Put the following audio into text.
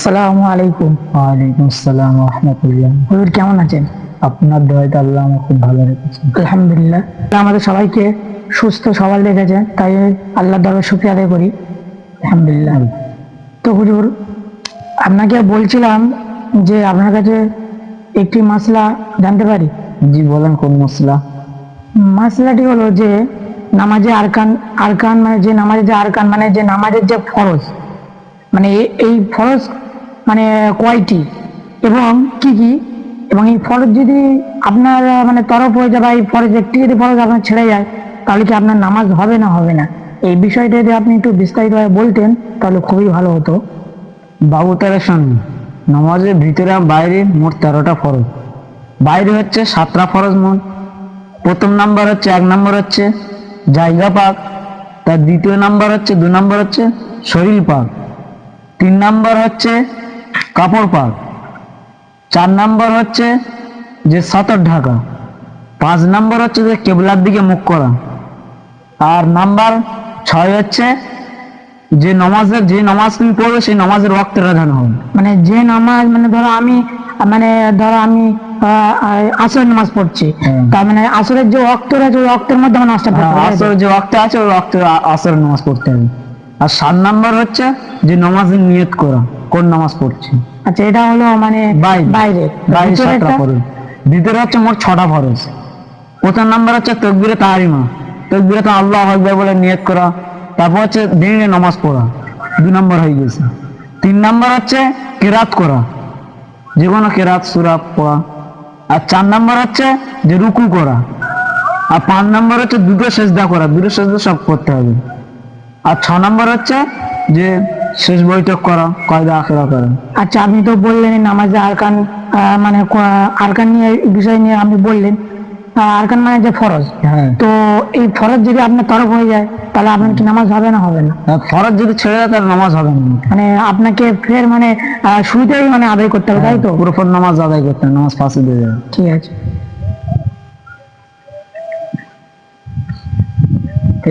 আসসালামু আলাইকুম। ওয়ালাইকুম আসসালাম ওয়া রাহমাতুল্লাহ। হুজুর কেমন আছেন? আপনার দয়াতে আল্লাহ আমাকে খুব ভালো রেখেছেন। আলহামদুলিল্লাহ। আল্লাহ আমাদের সবাইকে সুস্থ সবল রেখেছেন, তাই আল্লাহর দরবারে শুকরিয়া আদায় করি। আলহামদুলিল্লাহ। তো হুজুর, আপনাকে বলছিলাম যে আপনার কাছে একটি মাসলা জানতে পারি? জি বলেন, কোন মশলা? মাসলাটি হলো যে নামাজে আরকান আরকান মানে যে নামাজের যে আরকান মানে যে নামাজের যে ফরজ, মানে এই ফরজ মানে কয়টি এবং কি কি, এবং এই ফরজ যদি আপনার মানে তরফ হয়ে যায় বা এই ফরজ একটি যদি ফরজ আপনার ছেড়ে যায়, তাহলে কি আপনার নামাজ হবে না হবে না? এই বিষয়টা যদি আপনি একটু বিস্তারিতভাবে বলতেন তাহলে খুবই ভালো হতো। বাবু তারা শুনুন, নামাজের ভিতরে আর বাইরে মোট 13টা ফরজ। বাইরে হচ্ছে 7টা ফরজ মোট। প্রথম নাম্বার হচ্ছে, 1 নাম্বার হচ্ছে জায়গা পাক, তার দ্বিতীয় নাম্বার হচ্ছে, 2 নাম্বার হচ্ছে শরীর পাক, 3 নাম্বার হচ্ছে কাপড় পাক, 4 নাম্বার হচ্ছে যে সতর ঢাকা, 5 নাম্বার হচ্ছে যে কেবলার দিকে মুখ করা, আর নাম্বার 6 হচ্ছে যে নামাজ তুমি পড়বে সেই নামাজের ওয়াক্তের আজান হবে। মানে যে নামাজ মানে ধরো আমি আসরের নামাজ পড়ছি, হ্যাঁ। তার মানে আসরের যে ওয়াক্ত আছে ওই ওয়াক্তের মধ্যে আমার নামাজটা পড়তে হবে, তাই তো? আসরের যে ওয়াক্ত আছে ওই ওয়াক্তে আসরের নামাজ পড়তে হবে। আর 7 নাম্বার হচ্ছে যে নামাজের নিয়ত করা, কোন নামাজ পড়ছি। আচ্ছা, এটা হলো মানে বাইরে বাইরে বাইরে ভিতরে 7টা একটা? ফরজ। ভিতরে হচ্ছে মোট 6টা ফরজ। প্রথম নাম্বার হচ্ছে তাকবীরে তাহরিমা, তাকবীরে তো আল্লাহু আকবার বলে নিয়ত করা। তারপর হচ্ছে দিনে নামাজ পড়া, 2 নাম্বার হয়ে গেছে। 3 নাম্বার হচ্ছে কেরাত করা, যে কোনো কেরাত সূরা পড়া। আর 4 নাম্বার হচ্ছে যে রুকু করা। আর 5 নাম্বার হচ্ছে দুটো সেজদা করা, দুটো সেজদা সব করতে হবে। আর 6 নাম্বার হচ্ছে যে শেষ বৈঠক করা, কয়দা আখেরা করা। আচ্ছা, আপনি তো বললেন এই নামাজে আরকান, মানে আরকান নিয়ে এই বিষয় নিয়ে আপনি বললেন। আরকান মানে যে ফরজ, হ্যাঁ। তো এই ফরজ যদি আপনার তরফ হয়ে যায় তাহলে আপনার কি নামাজ হবে না হবে না? আর ফরজ যদি ছেড়ে দেয় তাহলে নামাজ হবে না। মানে আপনাকে ফের মানে শুরুতেই মানে আদায় করতে হবে, তাই তো? পুরো নামাজ আদায় করতে হবে, নামাজ ফাঁসি দিয়ে যাবে। ঠিক আছে।